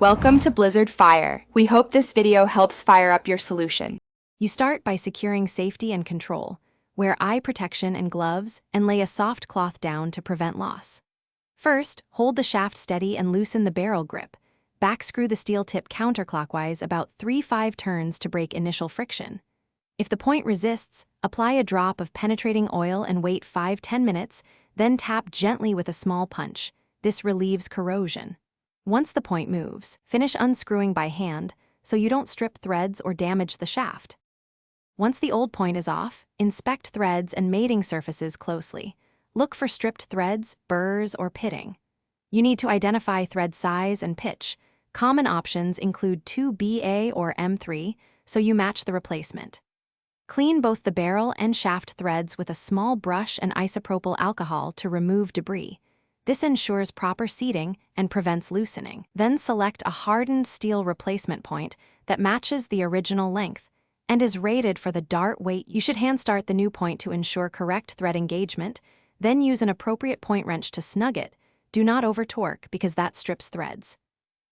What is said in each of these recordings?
Welcome to Blizzard Fire. We hope this video helps fire up your solution. You start by securing safety and control. Wear eye protection and gloves, and lay a soft cloth down to prevent loss. First, hold the shaft steady and loosen the barrel grip. Backscrew the steel tip counterclockwise about 3-5 turns to break initial friction. If the point resists, apply a drop of penetrating oil and wait 5-10 minutes, then tap gently with a small punch. This relieves corrosion. Once the point moves, finish unscrewing by hand so you don't strip threads or damage the shaft. Once the old point is off, inspect threads and mating surfaces closely. Look for stripped threads, burrs, or pitting. You need to identify thread size and pitch. Common options include 2BA or M3, so you match the replacement. Clean both the barrel and shaft threads with a small brush and isopropyl alcohol to remove debris. This ensures proper seating and prevents loosening. Then select a hardened steel replacement point that matches the original length and is rated for the dart weight. You should hand start the new point to ensure correct thread engagement, then use an appropriate point wrench to snug it. Do not over-torque because that strips threads.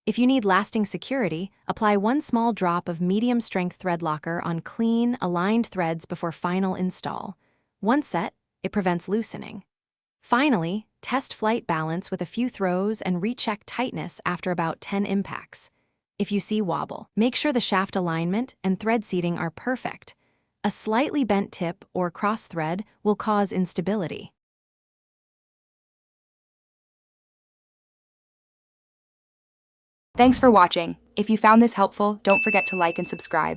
If you need lasting security, apply one small drop of medium-strength thread locker on clean, aligned threads before final install. Once set, it prevents loosening. Finally, test flight balance with a few throws and recheck tightness after about 10 impacts. If you see wobble, make sure the shaft alignment and thread seating are perfect. A slightly bent tip or cross thread will cause instability. Thanks for watching. If you found this helpful, don't forget to like and subscribe.